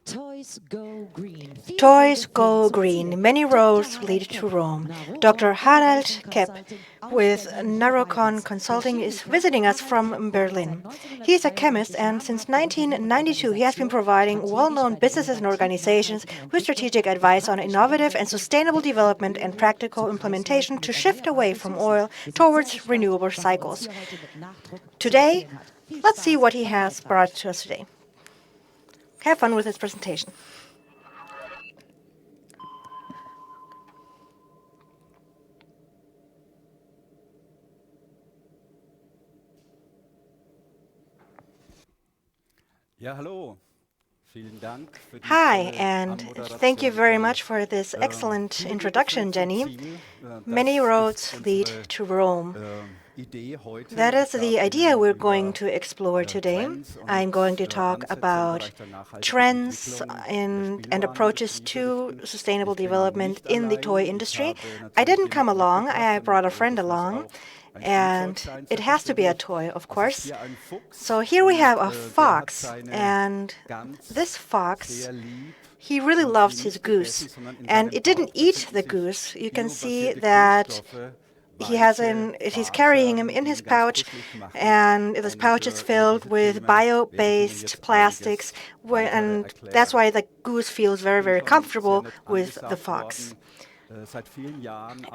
Toys Go Green. Toys go green. Many roads lead to Rome. Dr. Harald Kepp with Narocon Consulting is visiting us from Berlin. He is a chemist, and since 1992 he has been providing well-known businesses and organizations with strategic advice on innovative and sustainable development and practical implementation to shift away from oil towards renewable cycles. Today, let's see what he has brought to us today. Have fun with his presentation. Hi, and thank you very much for this excellent introduction, Jenny. Many roads lead to Rome. That is the idea we're going to explore today. I'm going to talk about trends and approaches to sustainable development in the toy industry. I didn't come along, I brought a friend along. And it has to be a toy, of course. So here we have a fox, and this fox, he really loves his goose. And it didn't eat the goose. You can see that he's carrying him in his pouch, and this pouch is filled with bio-based plastics, and that's why the goose feels very, very comfortable with the fox.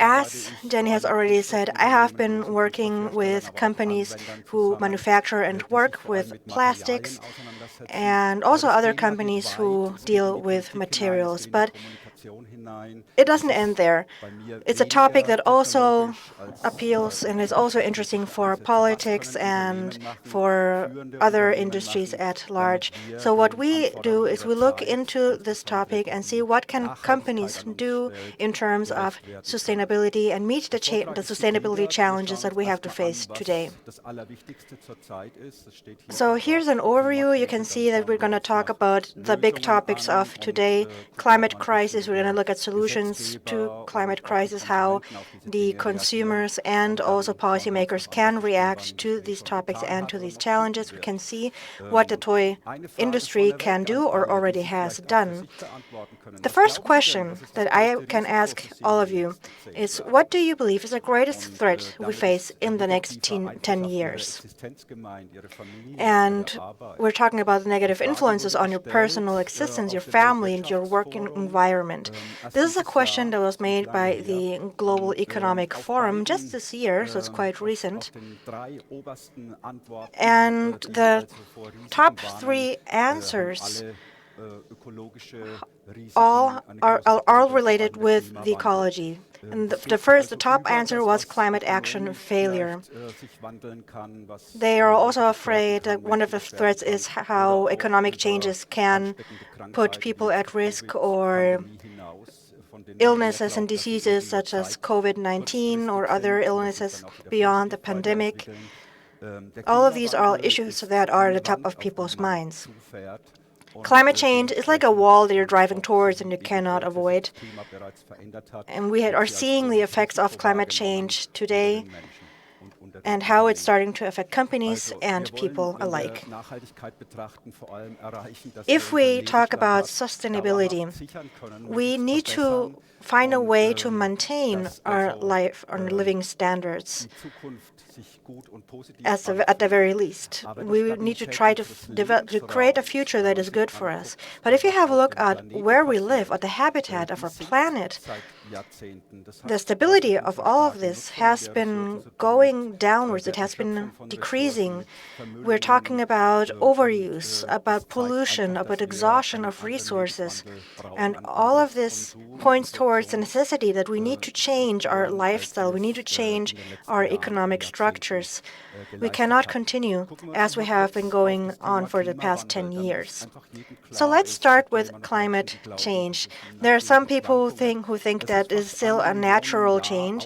As Jenny has already said, I have been working with companies who manufacture and work with plastics, and also other companies who deal with materials. But it doesn't end there. It's a topic that also appeals and is also interesting for politics and for other industries at large. So what we do is we look into this topic and see what can companies do in terms of sustainability and meet the sustainability challenges that we have to face today. So here's an overview. You can see that we're going to talk about the big topics of today: climate crisis. We're going to look at solutions to climate crisis, how the consumers and also policymakers can react to these topics and to these challenges. We can see what the toy industry can do or already has done. The first question that I can ask all of you is, what do you believe is the greatest threat we face in the next 10 years? And we're talking about the negative influences on your personal existence, your family, and your working environment. This is a question that was made by the Global Economic Forum just this year, so it's quite recent. And the top three answers all related with the ecology. And the top answer was climate action failure. They are also afraid that one of the threats is how economic changes can put people at risk, or illnesses and diseases such as COVID-19 or other illnesses beyond the pandemic. All of these are issues that are at the top of people's minds. Climate change is like a wall that you're driving towards and you cannot avoid. And we are seeing the effects of climate change today and how it's starting to affect companies and people alike. If we talk about sustainability, we need to find a way to maintain our living standards. At the very least, we need to try to create a future that is good for us. But if you have a look at where we live, at the habitat of our planet, the stability of all of this has been going downwards. It has been decreasing. We're talking about overuse, about pollution, about exhaustion of resources. And all of this points towards the necessity that we need to change our lifestyle. We need to change our economic structures. We cannot continue as we have been going on for the past 10 years. So let's start with climate change. There are some people who think that is still a natural change.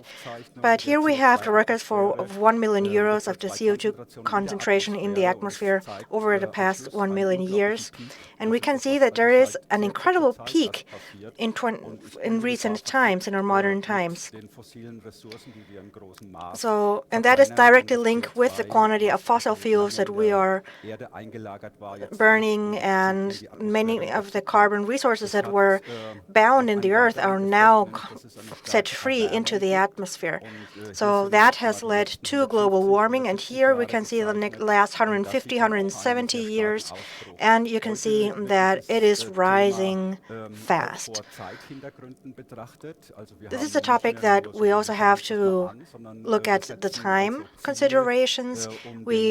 But here we have the records for of 1 million euros of the CO2 concentration in the atmosphere over the past 1 million years. And we can see that there is an incredible peak in recent times, in our modern times. So, and that is directly linked with the quantity of fossil fuels that we are burning, and many of the carbon resources that were bound in the earth are now set free into the atmosphere. So that has led to global warming, and here we can see the last 150, 170 years, and you can see that it is rising fast. This is a topic that we also have to look at the time considerations. We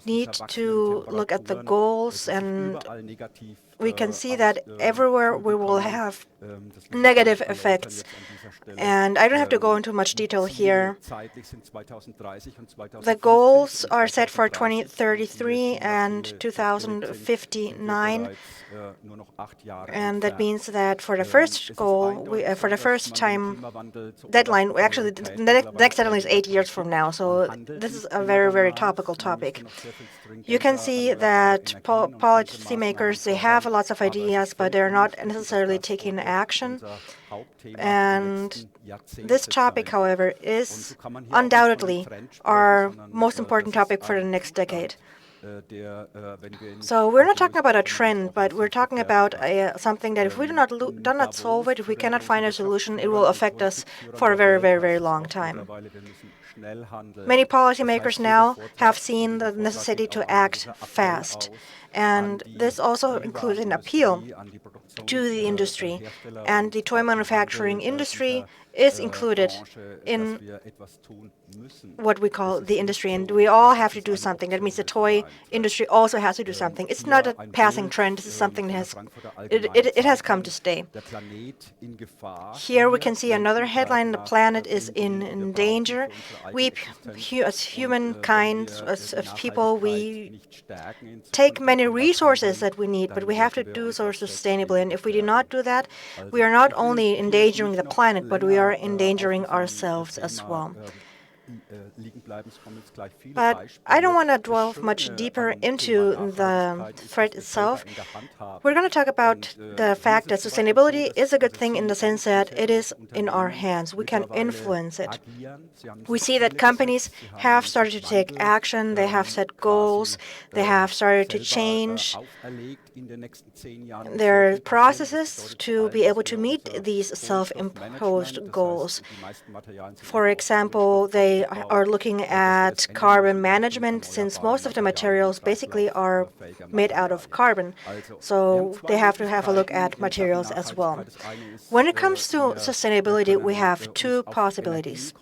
need to look at the goals, and we can see that everywhere we will have negative effects. And I don't have to go into much detail here. The goals are set for 2033 and 2059. And that means that for the first goal, for the first time deadline, actually the next deadline is 8 years from now. So this is a very, very topical topic. You can see that policymakers, they have lots of ideas, but they're not necessarily taking action. And this topic, however, is undoubtedly our most important topic for the next decade. So we're not talking about a trend, but we're talking about something that if we do not solve it, if we cannot find a solution, it will affect us for a very, very, very long time. Many policymakers now have seen the necessity to act fast. And this also includes an appeal to the industry. And the toy manufacturing industry is included in what we call the industry, and we all have to do something. That means the toy industry also has to do something. It's not a passing trend. This is something that has come to stay. Here we can see another headline: the planet is in danger. We, as humankind, as people, we take many resources that we need, but we have to do so sustainably. And if we do not do that, we are not only endangering the planet, but we are endangering ourselves as well. But I don't want to dwell much deeper into the threat itself. We're going to talk about the fact that sustainability is a good thing in the sense that it is in our hands. We can influence it. We see that companies have started to take action. They have set goals. They have started to change their processes to be able to meet these self-imposed goals. For example, they are looking at carbon management, since most of the materials basically are made out of carbon. So they have to have a look at materials as well. When it comes to sustainability, we have two possibilities.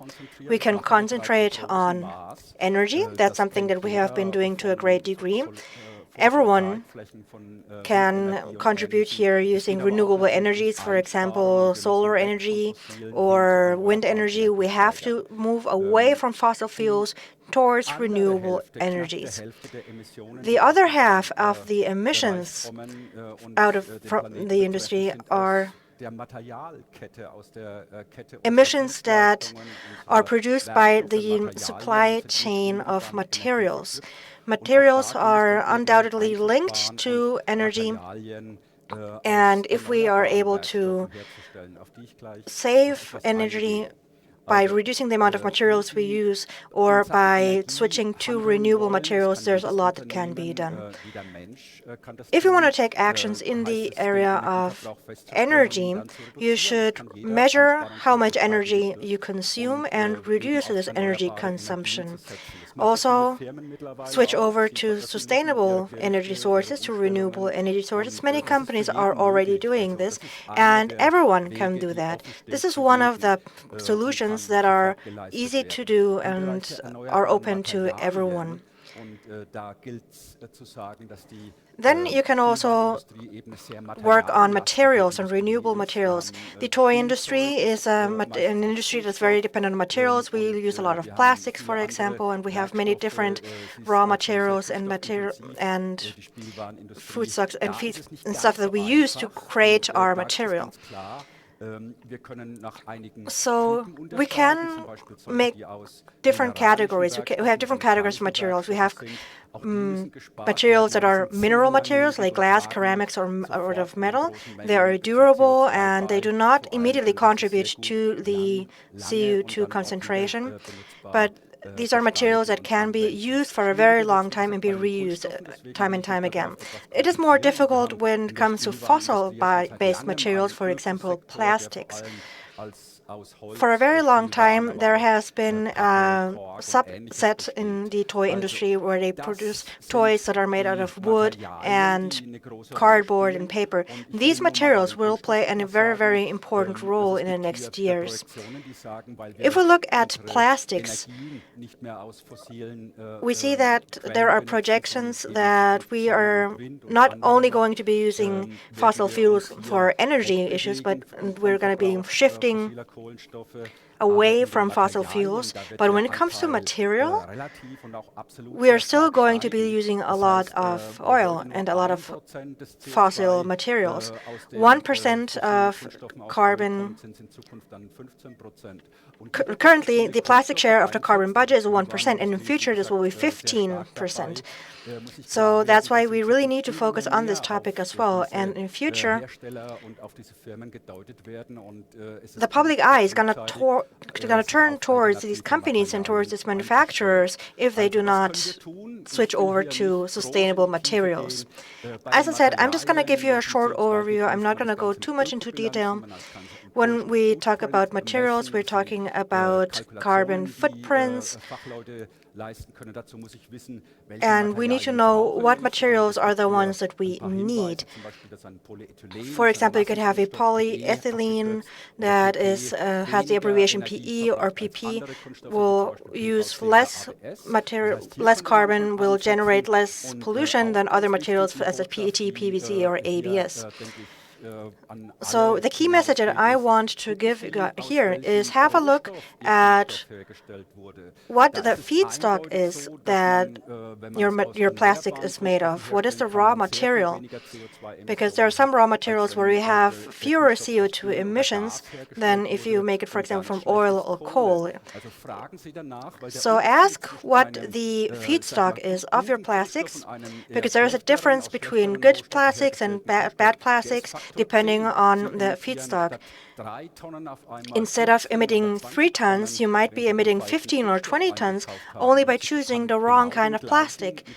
We can concentrate on energy. That's something that we have been doing to a great degree. Everyone can contribute here using renewable energies, for example, solar energy or wind energy. We have to move away from fossil fuels towards renewable energies. The other half of the emissions from the industry are emissions that are produced by the supply chain of materials. Materials are undoubtedly linked to energy, and if we are able to save energy by reducing the amount of materials we use or by switching to renewable materials, there's a lot that can be done. If you want to take actions in the area of energy, you should measure how much energy you consume and reduce this energy consumption. Also, switch over to sustainable energy sources, to renewable energy sources. Many companies are already doing this, and everyone can do that. This is one of the solutions that are easy to do and are open to everyone. Then you can also work on materials and renewable materials. The toy industry is an industry that's very dependent on materials. We use a lot of plastics, for example, and we have many different raw materials and food stocks and stuff that we use to create our material. So we can make different categories. We have different categories of materials. We have materials that are mineral materials like glass, ceramics, or of metal. They are durable and they do not immediately contribute to the CO2 concentration, but these are materials that can be used for a very long time and be reused time and time again. It is more difficult when it comes to fossil-based materials, for example, plastics. For a very long time, there has been a subset in the toy industry where they produce toys that are made out of wood and cardboard and paper. These materials will play a very, very important role in the next years. If we look at plastics, we see that there are projections that we are not only going to be using fossil fuels for energy issues, but we're going to be shifting away from fossil fuels. But when it comes to material, we are still going to be using a lot of oil and a lot of fossil materials. 1% of carbon. Currently, the plastic share of the carbon budget is 1%, and in the future this will be 15%. So that's why we really need to focus on this topic as well. And in future, the public eye is going to turn towards these companies and towards its manufacturers if they do not switch over to sustainable materials. As I said, I'm just going to give you a short overview. I'm not going to go too much into detail. When we talk about materials, we're talking about carbon footprints, and we need to know what materials are the ones that we need. For example, you could have a polyethylene that has the abbreviation PE or PP, will use less material, less carbon, will generate less pollution than other materials such as PET, PVC, or ABS. So the key message that I want to give here is have a look at what the feedstock is that your plastic is made of. What is the raw material? Because there are some raw materials where we have fewer CO2 emissions than if you make it, for example, from oil or coal. So ask what the feedstock is of your plastics, because there is a difference between good plastics and bad plastics, depending on the feedstock. Instead of emitting 3 tons, you might be emitting 15 or 20 tons only by choosing the wrong kind of plastic.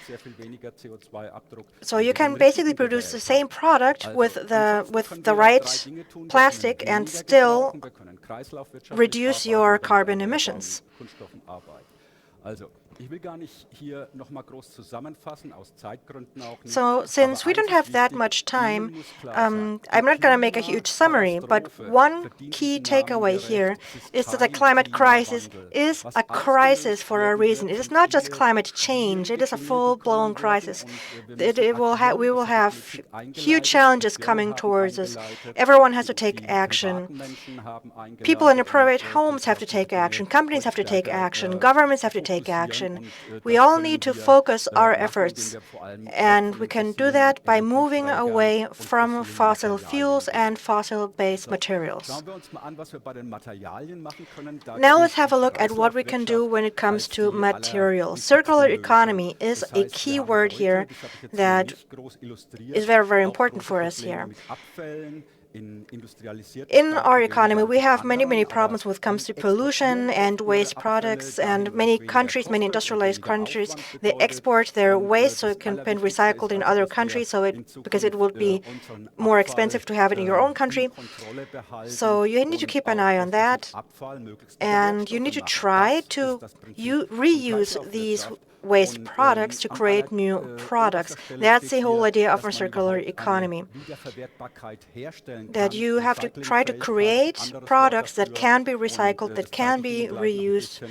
So you can basically produce the same product with the right plastic and still reduce your carbon emissions. So since we don't have that much time, I'm not going to make a huge summary, but one key takeaway here is that the climate crisis is a crisis for a reason. It is not just climate change, it is a full-blown crisis. We will have huge challenges coming towards us. Everyone has to take action. People in their private homes have to take action. Companies have to take action. Governments have to take action. We all need to focus our efforts, and we can do that by moving away from fossil fuels and fossil-based materials. Now let's have a look at what we can do when it comes to materials. Circular economy is a key word here that is very, very important for us here. In our economy, we have many, many problems when it comes to pollution and waste products, and many countries, many industrialized countries, they export their waste so it can be recycled in other countries, because it would be more expensive to have it in your own country. So you need to keep an eye on that, and you need to try to reuse these waste products to create new products. That's the whole idea of a circular economy. That you have to try to create products that can be recycled, that can be reused,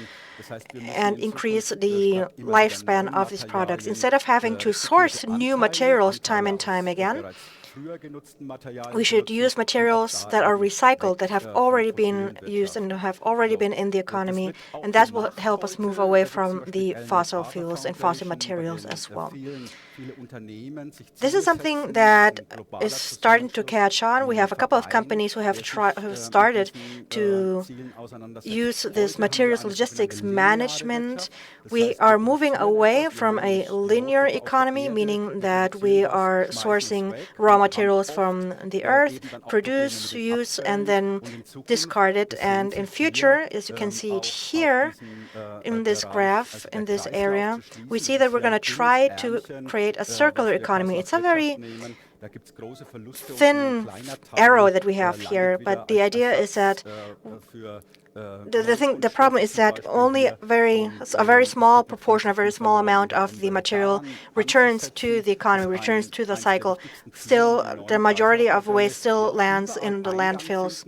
and increase the lifespan of these products. Instead of having to source new materials time and time again, we should use materials that are recycled, that have already been used and have already been in the economy, and that will help us move away from the fossil fuels and fossil materials as well. This is something that is starting to catch on. We have a couple of companies who have started to use this materials logistics management. We are moving away from a linear economy, meaning that we are sourcing raw materials from the earth, produce, use, and then discard it. And in future, as you can see it here in this graph, in this area, we see that we're going to try to create a circular economy. It's a very thin arrow that we have here, but the idea is that the problem is that only a very small proportion, a very small amount of the material returns to the economy, returns to the cycle. Still, the majority of waste still lands in the landfills.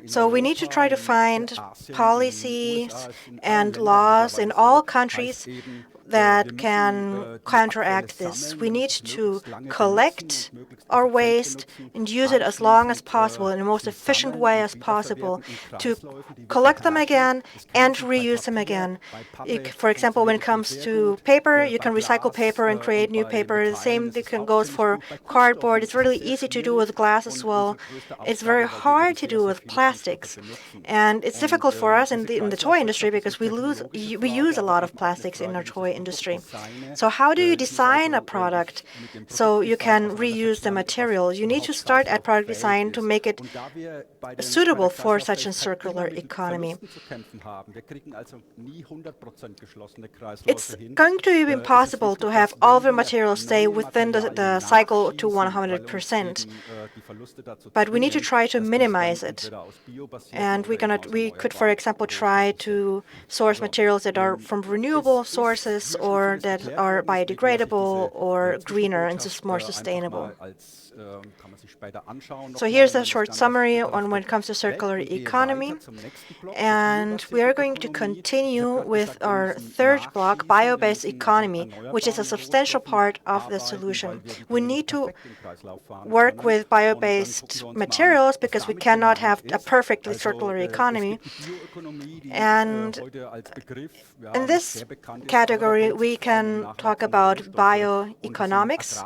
So we need to try to find policies and laws in all countries that can counteract this. We need to collect our waste and use it as long as possible in the most efficient way as possible to collect them again and reuse them again. For example, when it comes to paper, you can recycle paper and create new paper. The same goes for cardboard. It's really easy to do with glass as well. It's very hard to do with plastics. And it's difficult for us in the toy industry because we use a lot of plastics in our toy industry. So how do you design a product so you can reuse the material? You need to start at product design to make it suitable for such a circular economy. It's going to be impossible to have all the materials stay within the cycle to 100%. But we need to try to minimize it. And we could, for example, try to source materials that are from renewable sources or that are biodegradable or greener and just more sustainable. So here's a short summary on when it comes to circular economy. And we are going to continue with our third block, bio-based economy, which is a substantial part of the solution. We need to work with bio-based materials because we cannot have a perfectly circular economy. And in this category, we can talk about bioeconomics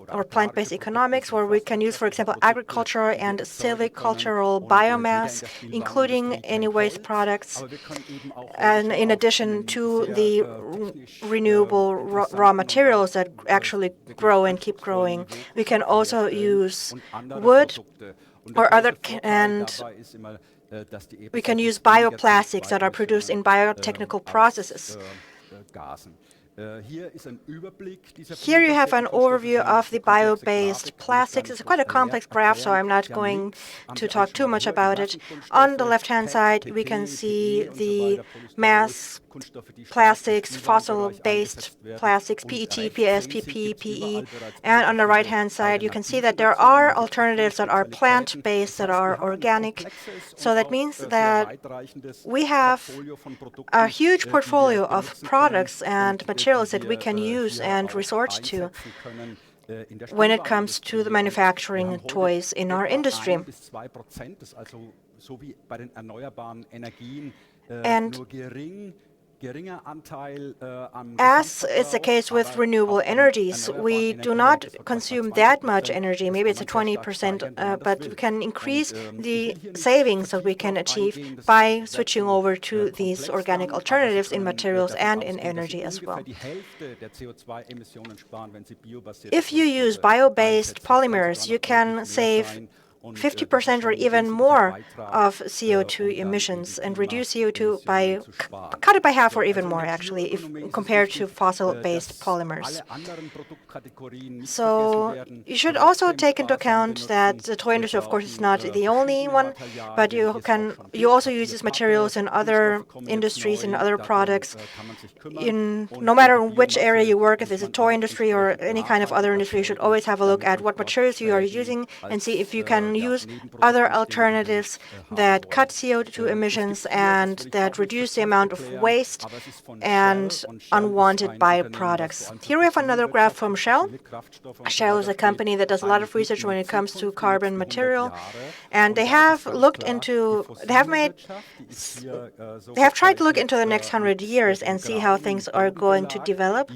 or plant-based economics, where we can use, for example, agricultural and silvicultural biomass, including any waste products, and in addition to the renewable raw materials that actually grow and keep growing. We can also use wood or and we can use bioplastics that are produced in biotechnical processes. Here you have an overview of the bio-based plastics. It's quite a complex graph, so I'm not going to talk too much about it. On the left-hand side, we can see the mass plastics, fossil-based plastics, PET, PS, PP, PE. And on the right-hand side, you can see that there are alternatives that are plant-based, that are organic. So that means that we have a huge portfolio of products and materials that we can use and resort to when it comes to the manufacturing toys in our industry. And as is the case with renewable energies, we do not consume that much energy. Maybe it's a 20%, but we can increase the savings that we can achieve by switching over to these organic alternatives in materials and in energy as well. If you use bio-based polymers, you can save 50% or even more of CO2 emissions and reduce CO2 by, cut it by half or even more actually, if compared to fossil-based polymers. So you should also take into account that the toy industry, of course, is not the only one, but you also use these materials in other industries and other products. No matter which area you work, if it's a toy industry or any kind of other industry, you should always have a look at what materials you are using and see if you can can use other alternatives that cut CO2 emissions and that reduce the amount of waste and unwanted byproducts. Here we have another graph from Shell. Shell is a company that does a lot of research when it comes to carbon material, and they have tried to look into the next 100 years and see how things are going to develop.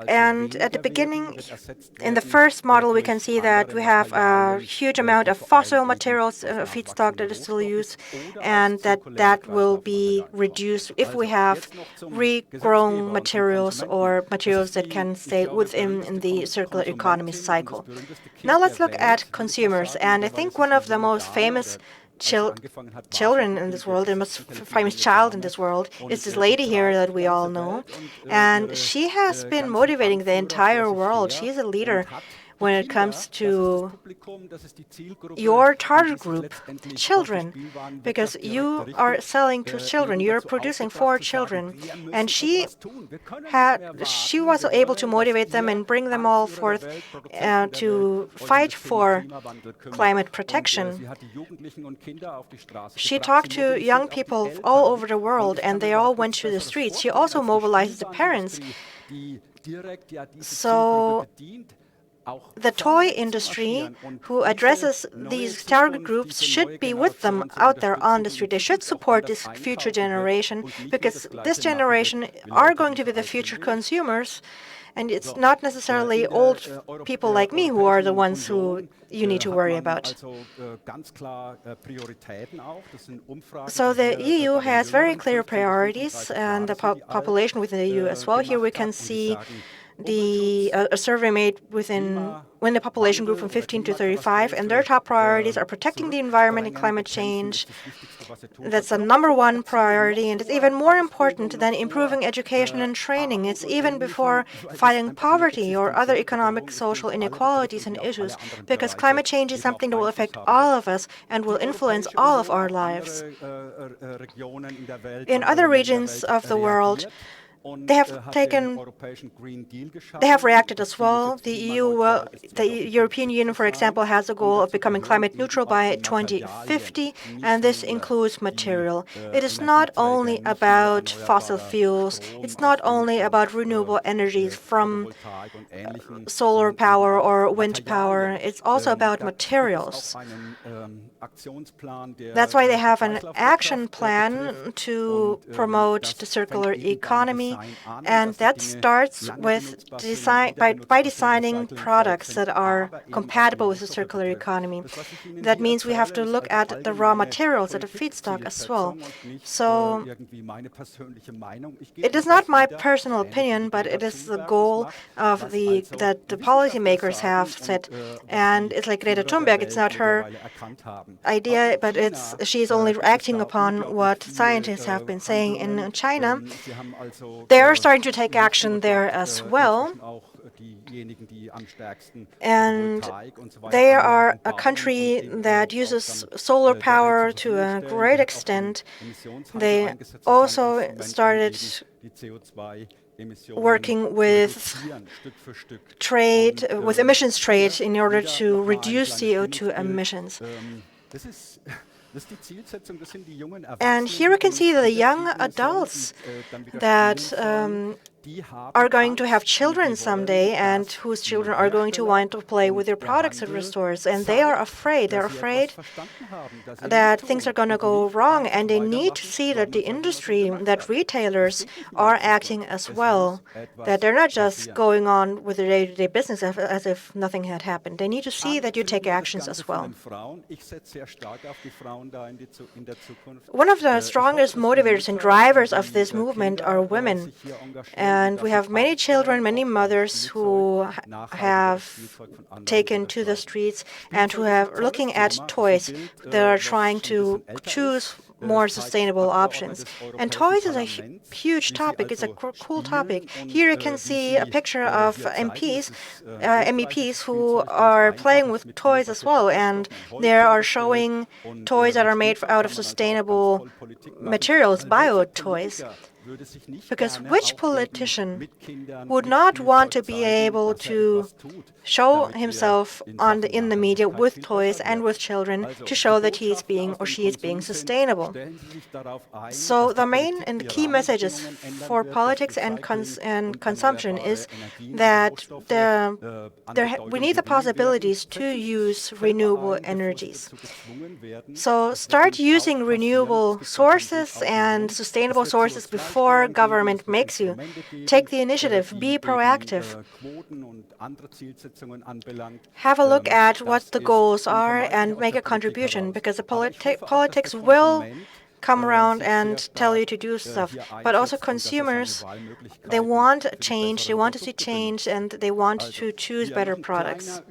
And at the beginning, in the first model, we can see that we have a huge amount of fossil materials, feedstock that is still used, and that will be reduced if we have regrown materials or materials that can stay within the circular economy cycle. Now let's look at consumers, and I think one of the most famous children in this world, the most famous child in this world, is this lady here that we all know. And she has been motivating the entire world. She's a leader when it comes to your target group, children, because you are selling to children, you're producing for children. And she was able to motivate them and bring them all forth to fight for climate protection. She talked to young people all over the world, and they all went to the streets. She also mobilized the parents. So the toy industry, who addresses these target groups, should be with them out there on the street. They should support this future generation, because this generation are going to be the future consumers, and it's not necessarily old people like me who are the ones who you need to worry about. So the EU has very clear priorities, and the population within the EU as well. Here we can see a survey made when the population grew from 15 to 35, and their top priorities are protecting the environment and climate change. That's the #1 priority, and it's even more important than improving education and training. It's even before fighting poverty or other economic, social inequalities and issues, because climate change is something that will affect all of us and will influence all of our lives. In other regions of the world, they have reacted as well. The European Union, for example, has a goal of becoming climate neutral by 2050, and this includes material. It is not only about fossil fuels. It's not only about renewable energies from solar power or wind power. It's also about materials. That's why they have an action plan to promote the circular economy, and that starts with by designing products that are compatible with the circular economy. That means we have to look at the raw materials, at the feedstock as well. So it is not my personal opinion, but it is the goal of that the policymakers have set. And it's like Greta Thunberg. It's not her idea, but she's only acting upon what scientists have been saying in China. They are starting to take action there as well. And they are a country that uses solar power to a great extent. They also started working with emissions trade in order to reduce CO2 emissions. And here we can see the young adults that are going to have children someday, and whose children are going to want to play with their products at the stores. And they are afraid. They're afraid that things are going to go wrong, and they need to see that the industry, that retailers are acting as well, that they're not just going on with their day-to-day business as if nothing had happened. They need to see that you take actions as well. One of the strongest motivators and drivers of this movement are women. And we have many children, many mothers who have taken to the streets and who are looking at toys that are trying to choose more sustainable options. And toys is a huge topic. It's a cool topic. Here you can see a picture of MEPs who are playing with toys as well, and they are showing toys that are made out of sustainable materials, bio toys. Because which politician would not want to be able to show himself in the media with toys and with children to show that he is being or she is being sustainable? So the main and key messages for politics and consumption is that we need the possibilities to use renewable energies. So start using renewable sources and sustainable sources before government makes you. Take the initiative, be proactive. Have a look at what the goals are and make a contribution, because the politics will come around and tell you to do stuff. But also consumers, they want change, they want to see change, and they want to choose better products.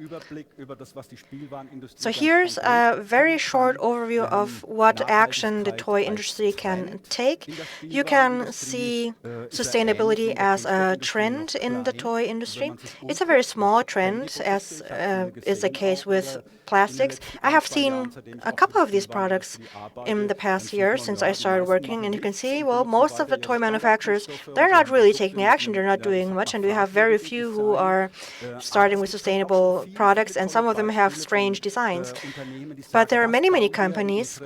So here's a very short overview of what action the toy industry can take. You can see sustainability as a trend in the toy industry. It's a very small trend, as is the case with plastics. I have seen a couple of these products in the past year since I started working, and you can see, well, most of the toy manufacturers, they're not really taking action, they're not doing much, and we have very few who are starting with sustainable products, and some of them have strange designs. But there are many, many companies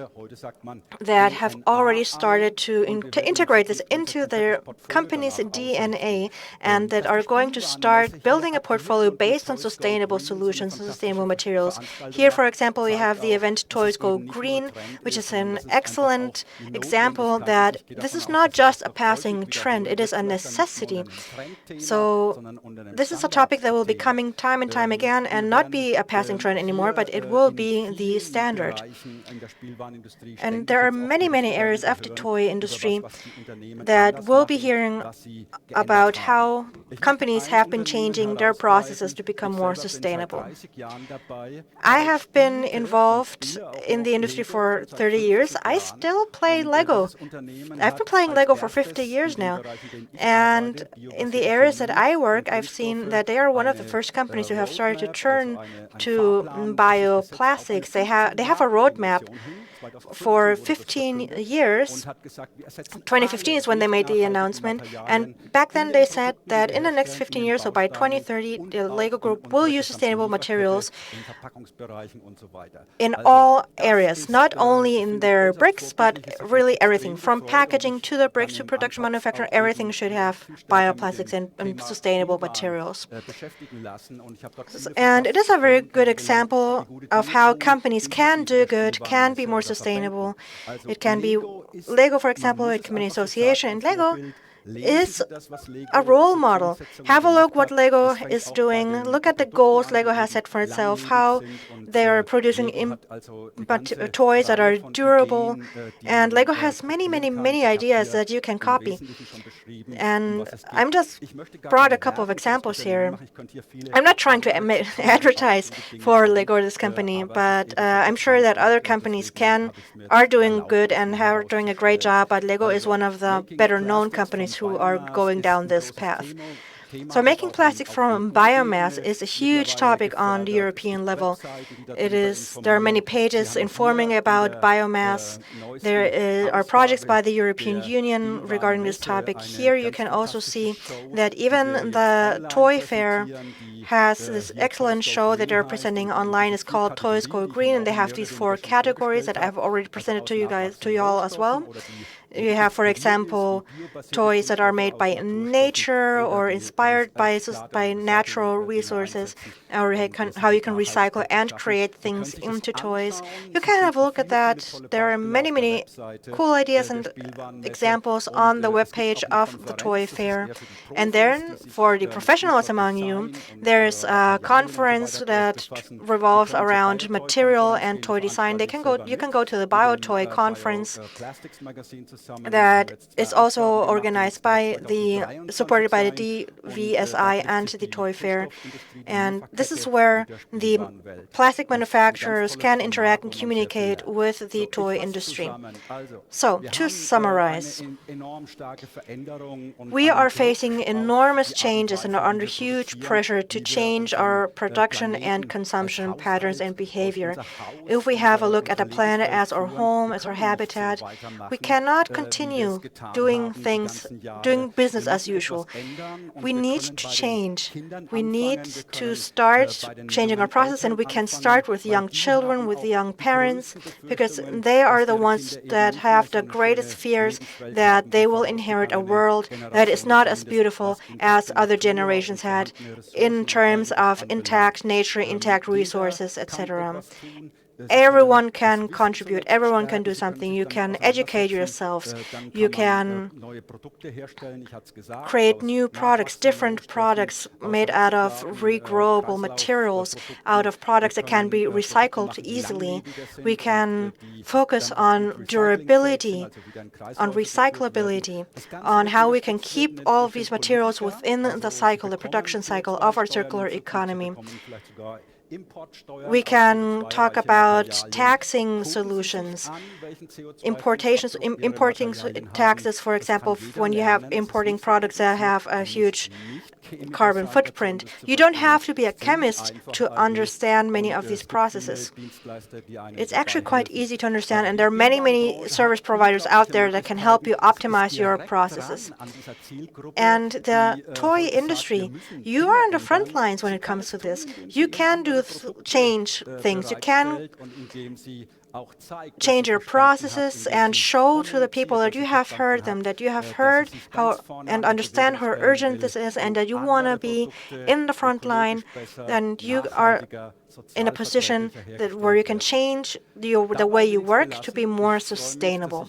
that have already started to integrate this into their company's DNA, and that are going to start building a portfolio based on sustainable solutions and sustainable materials. Here, for example, we have the event Toys Go Green, which is an excellent example that this is not just a passing trend, it is a necessity. So this is a topic that will be coming time and time again and not be a passing trend anymore, but it will be the standard. And there are many, many areas of the toy industry that will be hearing about how companies have been changing their processes to become more sustainable. I have been involved in the industry for 30 years. I still play Lego. I've been playing Lego for 50 years now. And in the areas that I work, I've seen that they are one of the first companies who have started to turn to bioplastics. They have a roadmap for 15 years. 2015 is when they made the announcement, and back then they said that in the next 15 years, so by 2030, the Lego Group will use sustainable materials in all areas, not only in their bricks, but really everything, from packaging to the bricks to production manufacturing, everything should have bioplastics and sustainable materials. And it is a very good example of how companies can do good, can be more sustainable. It can be Lego, for example, it can be an association, and Lego is a role model. Have a look what Lego is doing. Look at the goals Lego has set for itself, how they are producing toys that are durable. And Lego has many, many, many ideas that you can copy. And I'm just brought a couple of examples here. I'm not trying to advertise for Lego, this company, but I'm sure that other companies are doing good and are doing a great job, but Lego is one of the better known companies who are going down this path. So making plastic from biomass is a huge topic on the European level. There are many pages informing about biomass. There are projects by the European Union regarding this topic. Here you can also see that even the toy fair has this excellent show that they're presenting online. It's called Toys Go Green, and they have these 4 categories that I've already presented to you all as well. You have, for example, toys that are made by nature or inspired by natural resources, or how you can recycle and create things into toys. You can have a look at that. There are many, many cool ideas and examples on the webpage of the toy fair. And then, for the professionals among you, there's a conference that revolves around material and toy design. You can go to the BioToy conference that is also organized supported by the DVSI and the Toy Fair. And this is where the plastic manufacturers can interact and communicate with the toy industry. So, to summarize, we are facing enormous changes and are under huge pressure to change our production and consumption patterns and behavior. If we have a look at the planet as our home, as our habitat, we cannot cannot continue doing business as usual. We need to change. We need to start changing our process, and we can start with young children, with young parents, because they are the ones that have the greatest fears that they will inherit a world that is not as beautiful as other generations had in terms of intact nature, intact resources, etc. Everyone can contribute. Everyone can do something. You can educate yourselves. You can create new products, different products made out of regrowable materials, out of products that can be recycled easily. We can focus on durability, on recyclability, on how we can keep all of these materials within the cycle, the production cycle of our circular economy. We can talk about taxing solutions, importing taxes, for example, when you have importing products that have a huge carbon footprint. You don't have to be a chemist to understand many of these processes. It's actually quite easy to understand, and there are many, many service providers out there that can help you optimize your processes. And the toy industry, you are on the front lines when it comes to this. You can change things. You can change your processes and show to the people that you have heard them, that you have heard how and understand how urgent this is, and that you want to be in the front line, then you are in a position where you can change the way you work to be more sustainable.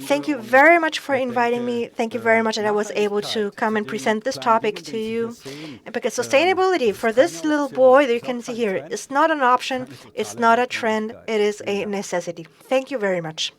Thank you very much for inviting me. Thank you very much that I was able to come and present this topic to you. Because sustainability for this little boy that you can see here is not an option, it's not a trend, it is a necessity. Thank you very much.